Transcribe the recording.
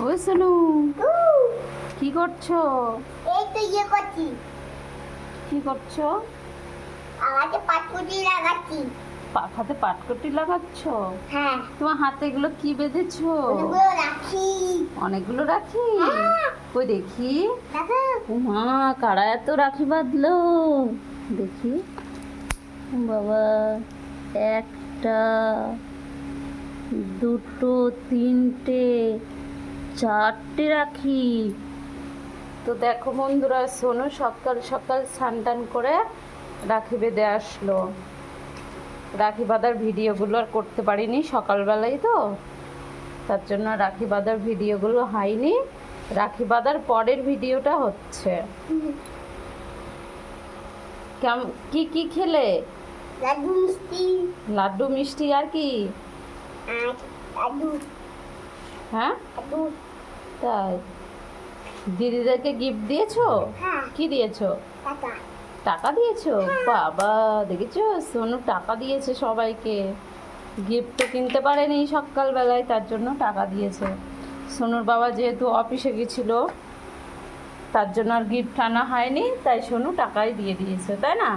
ওই সোনু, কি করছো? এই তো ইয়ে করছি, কি করছো? আমাকে পাটকুটি লাগাচ্ছি। পাখাতে পাটকটি লাগাচ্ছ? হ্যাঁ, তোমার হাতে এগুলো কি বেঁধেছো? ওগুলো রাখি। অনেকগুলো রাখি? হ্যাঁ, কই দেখি। দেখো। মা, কারা এত রাখি বাঁধলো? দেখি। বাবা, একটা, দুটো, তিনটে, চারটে রাখি। তো দেখো বন্ধুরা, সোনু সকাল সকাল স্নান টান করে রাখি বেঁধে আসলো। রাখি বাঁধার ভিডিওগুলো আর করতে পারিনি, সকালবেলায় তো, তার জন্য রাখি বাঁধার ভিডিওগুলো হয়নি। রাখি বাঁধার পরের ভিডিওটা হচ্ছে। কি কি খেলে? লাড্ডু মিষ্টি। লাড্ডু মিষ্টি আর কি? আর লাড্ডু। হ্যাঁ, লাড্ডু। তাই? দিদিদেরকে গিফট দিয়েছো? হ্যাঁ। কি দিয়েছো? টাকা। টাকা দিয়েছো? বাবা, দেখেছো সোনু টাকা দিয়েছে সবাইকে। গিফট তো কিনতে পারেনি সকালবেলায়, তার জন্য টাকা দিয়েছে। সোনুর বাবা যেহেতু অফিসে গেছিল, তার জন্য আর গিফট আনা হয়নি, তাই সোনু টাকাই দিয়ে দিয়েছে, তাই না?